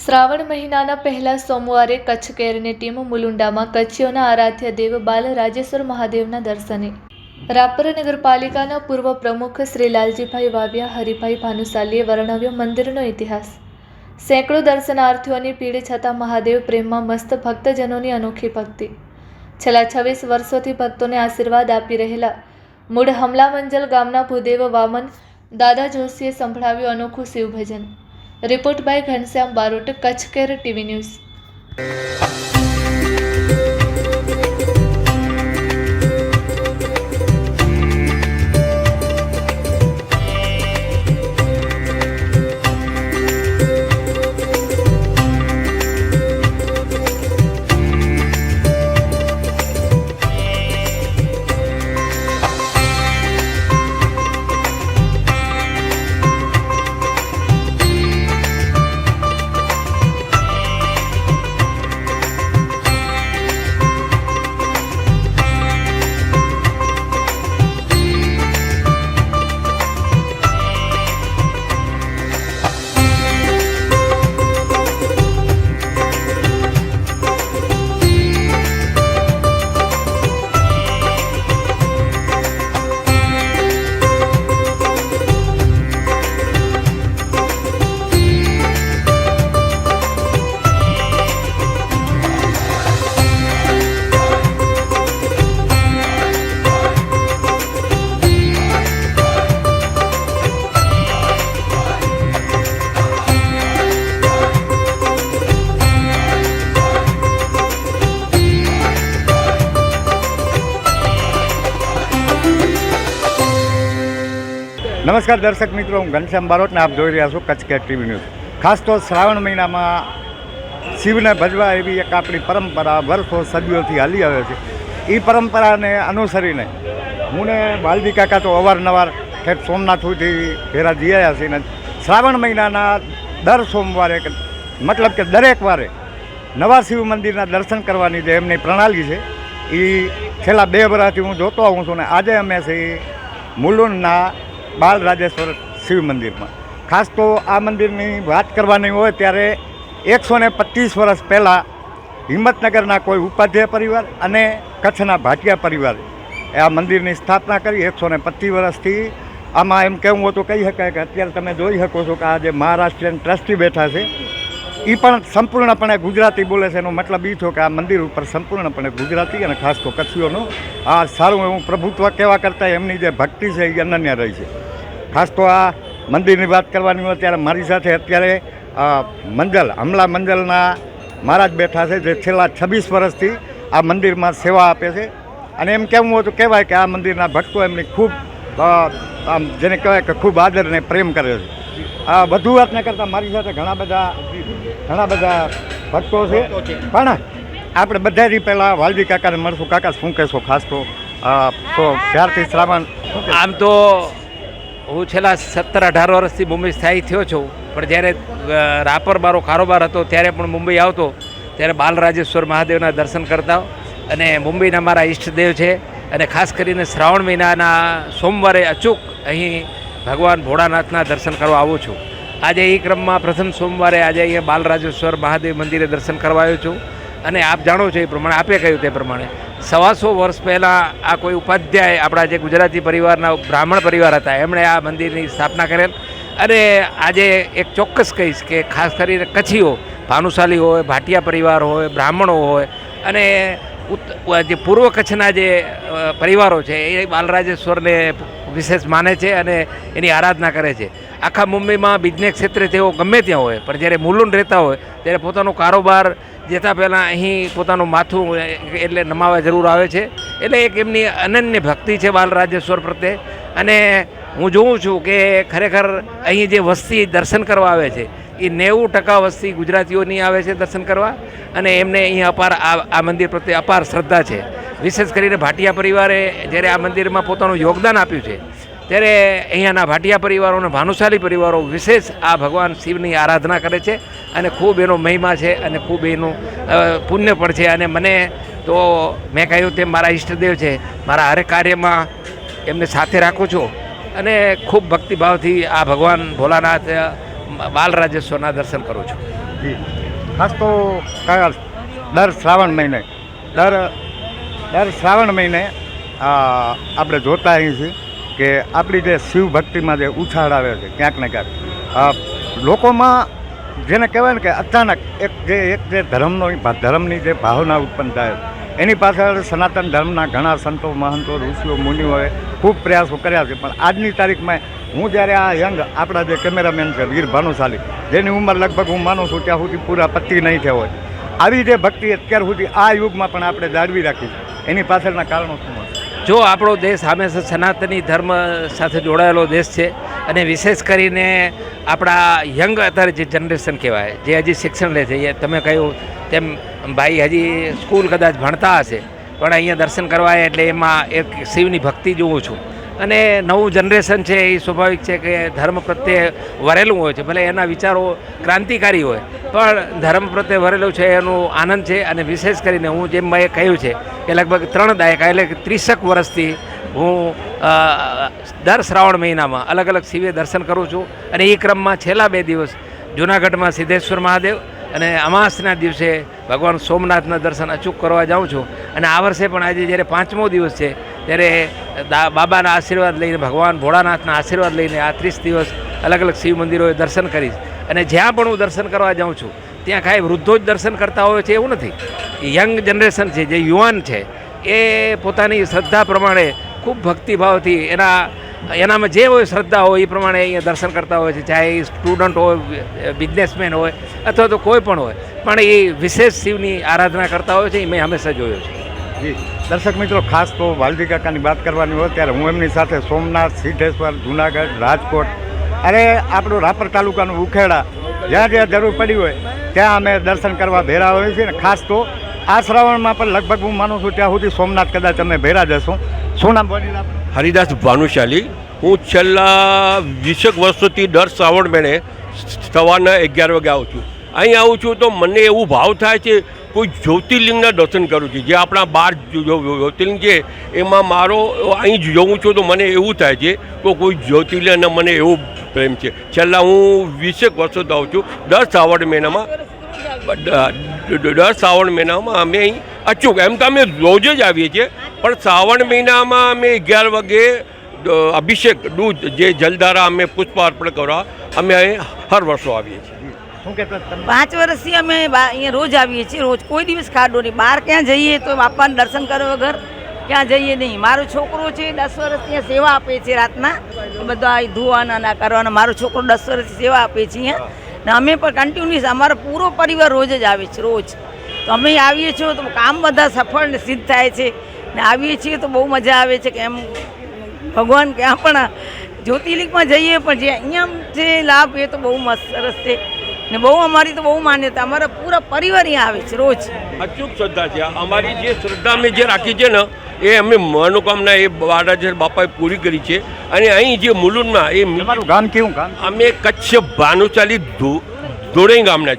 શ્રાવણ મહિનાના પહેલા સોમવારે કચ્છ કેરની ટીમ મુલુંડામાં કચ્છીઓના આરાધ્ય દેવ બાલરાજેશ્વર મહાદેવના દર્શને રાપર નગરપાલિકાના પૂર્વ પ્રમુખ શ્રી લાલજીભાઈ વાવિયા હરિભાઈ ભાનુશાલીએ વર્ણવ્યો મંદિરનો ઇતિહાસ। સેંકડો દર્શનાર્થીઓની ભીડ છતાં મહાદેવ પ્રેમમાં મસ્ત ભક્તજનોની અનોખી ભક્તિ। છેલ્લા 26 વર્ષોથી ભક્તોને આશીર્વાદ આપી રહેલા મૂળ હમલા મંજલ ગામના ભૂદેવ વામન દાદા જોશીએ સંભળાવ્યું અનોખું શિવભજન। रिपोर्ट बाय घनश्याम बारोट, कच्छ केर टीवी न्यूज़। नमस्कार दर्शक मित्रों, हूँ घनश्याम बारोट ने आप જોઈ રહ્યા છો કચ્છ કેર ટીવી ન્યૂઝ। ખાસ તો શ્રાવણ મહિનામાં શિવને ભજવા એવી એક આપણી પરંપરા વર્ષો સદીઓથી હાલી આવે છે। એ પરંપરાને અનુસરીને હું ને વાલજી કાકા તો અવારનવાર ઠેઠ સોમનાથથી ભેરા જઈ આવ્યા છીએ। શ્રાવણ મહિનાના દર સોમવારે મતલબ કે દરેક વારે નવા શિવ મંદિરના દર્શન કરવાની જે એમની પ્રણાલી છે એ છેલ્લા 2 વર્ષથી હું જોતો આવું છું ને આજે અમે છીએ મુલુંડના બાલરાજેશ્વર શિવ મંદિરમાં। ખાસ તો આ મંદિરની વાત કરવાની હોય ત્યારે 125 વર્ષ પહેલાં હિંમતનગરના કોઈ ઉપાધ્યાય પરિવાર અને કચ્છના ભાટિયા પરિવારે આ મંદિરની સ્થાપના કરી। 125 વર્ષથી આમાં એમ કહેવું હતું કહી શકાય કે અત્યારે તમે જોઈ શકો છો કે આ જે મહારાષ્ટ્રીયન ટ્રસ્ટી બેઠા છે એ પણ સંપૂર્ણપણે ગુજરાતી બોલે છે। એનો મતલબ એ થયો કે આ મંદિર ઉપર સંપૂર્ણપણે ગુજરાતી અને ખાસ તો કચ્છીઓનું આ સારું એવું પ્રભુત્વ કહેવા કરતાં એમની જે ભક્તિ છે એ અનન્ય રહી છે। ખાસ તો આ મંદિરની વાત કરવાની હોય ત્યારે મારી સાથે અત્યારે હમલા મંજલના મહારાજ બેઠા છે જે છેલ્લા 26 વર્ષથી આ મંદિરમાં સેવા આપે છે અને એમ કહેવું હોય તો કહેવાય કે આ મંદિરના ભક્તો એમની ખૂબ આમ જેને કહેવાય કે ખૂબ આદર અને પ્રેમ કરે છે। આ વધુ વાત ન કરતાં મારી સાથે ઘણા બધા ભક્તો છે, પણ આપણે બધાથી પહેલાં વાલજી કાકાને મળશું। કાકા શું કહેશો? ખાસ તો ત્યારથી શ્રાવણ આમ તો હું છેલ્લા 17-18 વર્ષથી મુંબઈ સ્થાયી થયો છું, પણ જ્યારે રાપર મારો કારોબાર હતો ત્યારે પણ મુંબઈ આવતો ત્યારે બાલરાજેશ્વર મહાદેવના દર્શન કરતા અને મુંબઈના મારા ઈષ્ટદેવ છે અને ખાસ કરીને શ્રાવણ મહિનાના સોમવારે અચૂક અહીં ભગવાન ભોળાનાથના દર્શન કરવા આવું છું। આજે એ ક્રમમાં પ્રથમ સોમવારે આજે અહીંયા બાલરાજેશ્વર મહાદેવ મંદિરે દર્શન કરવા આવ્યો છું અને આપ જાણો છો એ પ્રમાણે આપે કહ્યું તે પ્રમાણે 125 વર્ષ પહેલાં આ કોઈ ઉપાધ્યાય આપણા જે ગુજરાતી પરિવારના બ્રાહ્મણ પરિવાર હતા એમણે આ મંદિરની સ્થાપના કરેલ અને આજે એક ચોક્કસ કહીશ કે ખાસ કરીને કચ્છીઓ ભાનુશાલી હોય, ભાટિયા પરિવાર હોય, બ્રાહ્મણો હોય અને જે પૂર્વ કચ્છના જે પરિવારો છે એ બાલરાજેશ્વરને વિશેષ માને છે અને એની આરાધના કરે છે। આખા મુંબઈમાં બિઝનેસ ક્ષેત્રે તેઓ ગમે ત્યાં હોય, પણ જ્યારે મુલુંડ રહેતા હોય ત્યારે પોતાનો કારોબાર જતાં પહેલાં અહીં પોતાનું માથું એટલે નમાવા જરૂર આવે છે। એટલે એક એમની અનન્ય ભક્તિ છે બાલરાજેશ્વર પ્રત્યે અને હું જોઉં છું કે ખરેખર અહીં જે વસ્તી દર્શન કરવા આવે છે એ 90% વસ્તી ગુજરાતીઓની આવે છે દર્શન કરવા અને એમને અહીં અપાર આ મંદિર પ્રત્યે અપાર શ્રદ્ધા છે। વિશેષ કરીને ભાટિયા પરિવારે જ્યારે આ મંદિરમાં પોતાનું યોગદાન આપ્યું છે ત્યારે અહીંયાના ભાટિયા પરિવારો અને ભાનુશાલી પરિવારો વિશેષ આ ભગવાન શિવની આરાધના કરે છે અને ખૂબ એનો મહિમા છે અને ખૂબ એનું પુણ્ય પણ છે। અને મને તો મેં કહ્યું તેમ મારા ઈષ્ટદેવ છે, મારા હરેક કાર્યમાં એમને સાથે રાખું છું અને ખૂબ ભક્તિભાવથી આ ભગવાન ભોલાનાથ બાલરાજેશ્વરના દર્શન કરું છું। જી ખાસ તો દર શ્રાવણ મહિને આપણે જોતા અહીં છીએ કે આપણી જે શિવ ભક્તિમાં જે ઉછાળ આવે છે ક્યાંક ને ક્યાંક લોકોમાં જેને કહેવાય ને કે અચાનક એક જે ધર્મની જે ભાવના ઉત્પન્ન થાય એની પાછળ સનાતન ધર્મના ઘણા સંતો મહંતો ઋષિઓ મુનિઓએ ખૂબ પ્રયાસો કર્યા છે. પણ આજની તારીખમાં હું જ્યારે આ યંગ આપણા જે કેમેરામેન છે વીર ભાનુશાલી, જેની ઉંમર લગભગ હું માનું છું ત્યાં સુધી પૂરા 25 નહીં થયા હોય, આવી જે ભક્તિ અત્યાર સુધી આ યુગમાં પણ આપણે જાળવી રાખી છે, એની પાછળના કારણો શું હશે? જો આપણો દેશ હંમેશા સનાતની ધર્મ સાથે જોડાયેલો દેશ છે અને વિશેષ કરીને આપણા યંગ અત્યારે જે જનરેશન કહેવાય, જે હજી શિક્ષણ લે છે, એ તમે કહ્યું તેમ ભાઈ હજી સ્કૂલ કદાચ ભણતા હશે પણ અહીંયા દર્શન કરવા એટલે એમાં એક શિવની ભક્તિ જોઉં છું. અને નવું જનરેશન છે એ સ્વાભાવિક છે કે ધર્મ પ્રત્યે વરેલું હોય છે, ભલે એના વિચારો ક્રાંતિકારી હોય પણ ધર્મ પ્રત્યે વરેલું છે એનું આનંદ છે. અને વિશેષ કરીને હું જેમ મેં કહ્યું છે કે લગભગ 3 દાયકા એટલે 30 વર્ષથી હું દર શ્રાવણ મહિનામાં અલગ અલગ શિવે દર્શન કરું છું. અને એ ક્રમમાં છેલ્લા 2 દિવસ જૂનાગઢમાં સિદ્ધેશ્વર મહાદેવ અને અમાસના દિવસે ભગવાન સોમનાથના દર્શન અચૂક કરવા જાઉં છું. અને આ વર્ષે પણ આજે જ્યારે 5મો દિવસ છે ત્યારે બાબાના આશીર્વાદ લઈને, ભગવાન ભોળાનાથના આશીર્વાદ લઈને આ 30 દિવસ અલગ અલગ શિવ મંદિરોએ દર્શન કરીશ. અને જ્યાં પણ હું દર્શન કરવા જાઉં છું ત્યાં કાંઈ વૃદ્ધો જ દર્શન કરતા હોય છે એવું નથી. યંગ જનરેશન છે, જે યુવાન છે, એ પોતાની શ્રદ્ધા પ્રમાણે ખૂબ ભક્તિભાવથી એનામાં જે હોય શ્રદ્ધા હોય એ પ્રમાણે અહીંયા દર્શન કરતા હોય છે. ચાહે એ સ્ટુડન્ટ હોય, બિઝનેસમેન હોય અથવા તો કોઈ પણ હોય, પણ એ વિશેષ શિવની આરાધના કરતા હોય છે. એ મેં હંમેશા જોયો છે. જી દર્શક મિત્રો, ખાસ તો વાલજી કાકાની વાત કરવાની હોય ત્યારે હું એમની સાથે સોમનાથ, સિદ્ધેશ્વર, જૂનાગઢ, રાજકોટ, અરે આપણું રાપર તાલુકાનું ઉખેડા, જ્યાં જ્યાં જરૂર પડી હોય ત્યાં અમે દર્શન કરવા ભેરા હોઈએ છીએ. ને ખાસ તો આ શ્રાવણમાં પણ લગભગ હું માનું છું ત્યાં સુધી સોમનાથ કદાચ અમે ભેરા જશું. શું નામ બોલી? હરિદાસ ભાનુશાલી. હું છેલ્લા 20 વર્ષોથી દર શ્રાવણ મહિને સવારના 11 વાગે આવું છું. અહીં આવું છું તો મને એવું ભાવ થાય છે કોઈ જ્યોતિર્લિંગના દર્શન કરું છું. જે આપણા 12 જ્યોતિર્લિંગ છે એમાં મારો અહીં જોઉં છું તો મને એવું થાય છે કે કોઈ જ્યોતિર્લિંગને મને એવું પ્રેમ છે. છેલ્લા હું 20 વર્ષોથી આવું છું. દર શ્રાવણ મહિનામાં અમે અહીં અચૂક, એમ તો અમે રોજ જ આવીએ છીએ પણ શ્રાવણ મહિનામાં અમે 11 વાગે અભિષેક દૂધ જે જલધારા અમે પુષ્પ અર્પણ કરવા અમે અહીં હર વર્ષો આવીએ છીએ. 5 વર્ષથી અમે અહીંયા રોજ આવીએ છીએ. રોજ કોઈ દિવસ ખાડો નહીં. બહાર ક્યાં જઈએ તો બાપાને દર્શન કરવા વગર ક્યાં જઈએ નહીં. મારો છોકરો છે 10 વર્ષ ત્યાં સેવા આપે છે રાતના, બધા ધોવાના ના કરવાના. મારો છોકરો 10 વર્ષથી સેવા આપે છે અહીંયા. ને અમે પણ કન્ટિન્યુઅસ અમારો પૂરો પરિવાર રોજ જ આવે છે. રોજ તો અમે આવીએ છીએ તો કામ બધા સફળ ને સિદ્ધ થાય છે. ને આવીએ છીએ તો બહુ મજા આવે છે કે એમ ભગવાન ક્યાં પણ જ્યોતિર્લિંગમાં જઈએ પણ જે અહીંયા જે લાભ એ તો બહુ મસ્ત સરસ છે. ને બહુ અમારી તો બહુ માન્યતા, અમારા પૂરા પરિવાર અહીંયા આવે છે રોજ. અચૂક શ્રદ્ધા છે અમારી. જે શ્રદ્ધા અમે જે રાખી છે ને એ અમે મનોકામના એ બાળાજી બાપાએ પૂરી કરી છે. અને અહીં જે મુલુંડમાં એ તમારું ગામ કેવું ગામ? અમે કચ્છ ભાનુશાલી ધોળે ગામના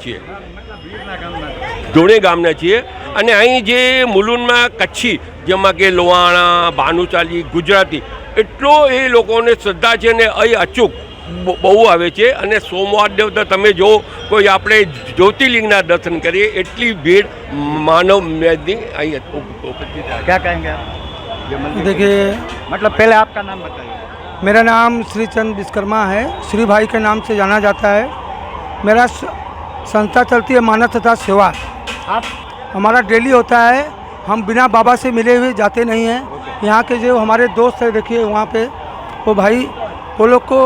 છીએ. અને અહીં જે મુલુંડમાં કચ્છી, જેમાં કે લોહાણા, ભાનુશાલી, ગુજરાતી, એટલો એ લોકોને શ્રદ્ધા છે ને અહીં અચૂક બહુ આવે છે. અને સોમવાર દેવતા તમે જો કોઈ આપણે જ્યોતિર્લિંગના દર્શન કરીએ એટલી ભીડ માનવ મેદની અહીં क्या कहेंगे आप? देखिए, मतलब पहले आपका नाम बताइए. मेरा नाम श्री चंद विश्वकर्मा है. श्री भाई के नाम से जाना जाता है. मेरा संस्था चलती है मानव तथा सेवा. आप हमारा डेली होता है. हम बिना बाबा से मिले हुए जाते नहीं हैं. यहाँ के जो हमारे दोस्त है, देखिए वहाँ पे वो भाई, वो लोग को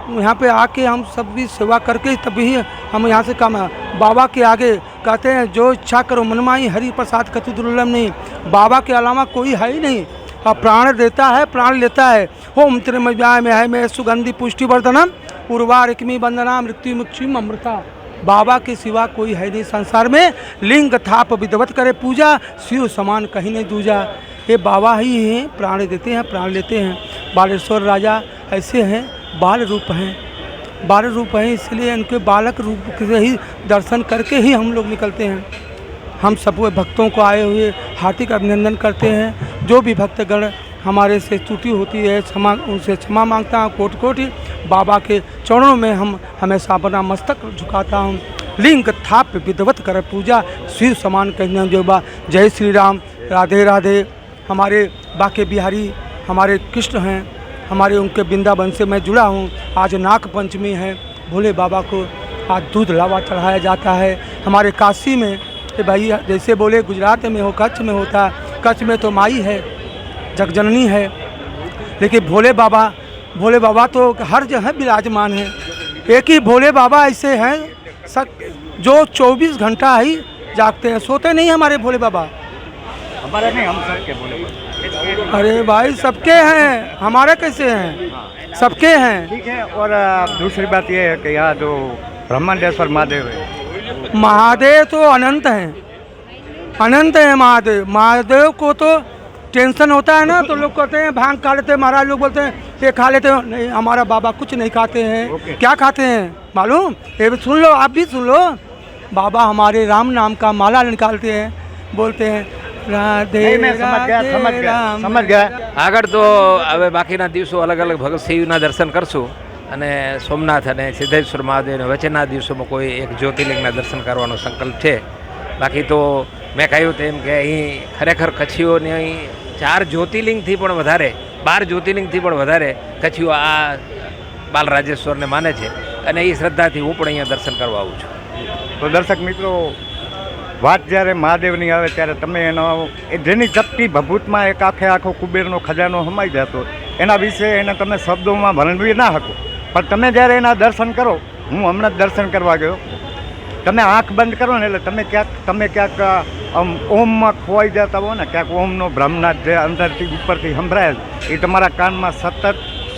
यहाँ पे आके हम सब भी सेवा करके तभी हम यहाँ से काम बाबा के आगे कहते हैं जो इच्छा करो मनमाई हरि प्रसाद कतु दुर्लभ नहीं. बाबा के अलावा कोई है ही नहीं. अब प्राण देता है, प्राण लेता है. ओम त्र्यंबकाय में है में सुगंधि पुष्टिवर्धनम उर्वारुकमी वंदना मृत्यु मुक्षिम अमृता. बाबा के सिवा कोई है नहीं संसार में. लिंग थाप विधवत करे पूजा, शिव समान कहीं नहीं दूजा. ये बाबा ही हैं, प्राण देते हैं, प्राण लेते हैं. बालेश्वर राजा ऐसे हैं, बाल रूप हैं. इसलिए इनके बालक रूप से ही दर्शन करके ही हम लोग निकलते हैं. हम सब भक्तों को आए हुए हार्दिक अभिनंदन करते हैं. जो भी भक्तगण हमारे से त्रुटि होती है उनसे क्षमा मांगता हूँ. कोटि कोटि बाबा के चरणों में हम हमेशा अपना मस्तक झुकाता हूँ. लिंग थाप विधवत कर पूजा शिव समान कहने जो बा। जय श्री राम, राधे राधे। हमारे बाके बिहारी हमारे कृष्ण हैं, हमारे उनके वृंदावन से मैं जुड़ा हूँ। आज नाग पंचमी है, भोले बाबा को आज दूध लावा चढ़ाया जाता है। हमारे काशी में ये भाई जैसे बोले गुजरात में हो, कच्छ में होता है, कच्छ में तो माई है, जगजननी है, लेकिन भोले बाबा तो हर जगह विराजमान है। एक ही भोले बाबा ऐसे हैं जो 24 घंटा ही जागते हैं, सोते नहीं हमारे भोले बाबा। हमारे नहीं, हम सबके बोले। अरे भाई सबके हैं, हमारे कैसे हैं, सबके हैं। ठीक है। और दूसरी बात यह है कि यहाँ जो ब्रह्मांडेश्वर महादेव है, महादेव तो अनंत हैं, अनंत हैं महादेव। महादेव को तो टेंशन होता है ना, तो लोग कहते हैं भांग खा लेते हैं, महाराज लोग बोलते हैं ये खा लेते हैं। नहीं, हमारा बाबा कुछ नहीं खाते हैं। क्या खाते हैं मालूम? ये भी सुन लो, आप भी सुन लो। बाबा हमारे राम नाम का माला निकालते हैं, बोलते हैं राधे समझ गया। આગળ તો હવે બાકીના દિવસો અલગ અલગ ભગત શિવના દર્શન કરશું અને સોમનાથ અને સિદ્ધેશ્વર મહાદેવના વચ્ચેના દિવસોમાં કોઈ એક જ્યોતિર્લિંગના દર્શન કરવાનો સંકલ્પ છે. બાકી તો મેં કહ્યું તેમ કે અહીં ખરેખર કચ્છીઓને અહીં 4 જ્યોતિર્લિંગથી પણ વધારે, 12 જ્યોતિર્લિંગથી પણ વધારે કચ્છીઓ આ બાલરાજેશ્વરને માને છે અને એ શ્રદ્ધાથી હું પણ અહીંયા દર્શન કરવા આવું છું. તો દર્શક મિત્રો, વાત જ્યારે મહાદેવની આવે ત્યારે તમે એનો જેની ચપટી ભભૂતમાં એક આખો કુબેરનો ખજાનો સમાઈ જતો, એના વિશે એને તમે શબ્દોમાં વર્ણવી ના શકો. પણ તમે જ્યારે એના દર્શન કરો, હું હમણાં જ દર્શન કરવા ગયો, તમે આંખ બંધ કરો ને એટલે તમે ક્યાંક ઓમમાં ખોવાઈ જતા હો ને, ક્યાંક ઓમનો બ્રહ્મનાથ જે અંદરથી ઉપરથી સંભળાય એ તમારા કાનમાં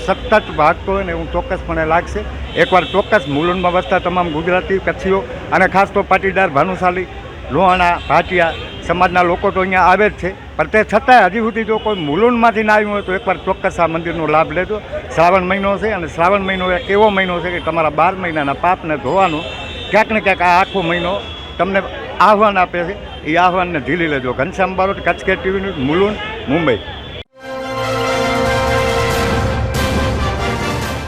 સતત વાગતો હોય ને એવું ચોક્કસપણે લાગશે. એકવાર ચોક્કસ મુલુંડમાં વસતા તમામ ગુજરાતી કચ્છીઓ અને ખાસ તો પાટીદાર, ભાનુશાલી, લોહાણા, ભાટિયા સમાજના લોકો તો અહીંયા આવે જ છે. પણ તે છતાંય હજી સુધી જો કોઈ મુલુંડમાંથી ના આવ્યું હોય તો એકવાર ચોક્કસ આ મંદિરનો લાભ લેજો. શ્રાવણ મહિનો છે અને શ્રાવણ મહિનો એક એવો મહિનો છે કે તમારા 12 મહિનાના પાપને ધોવાનો ક્યાંક ને ક્યાંક આ આખો મહિનો તમને આહવાન આપે છે. એ આહવાનને ઝીલી લેજો. ઘનશ્યામ બારોટ, કચ્છ કે ટીવી ન્યૂઝ, મુલુંડ, મુંબઈ.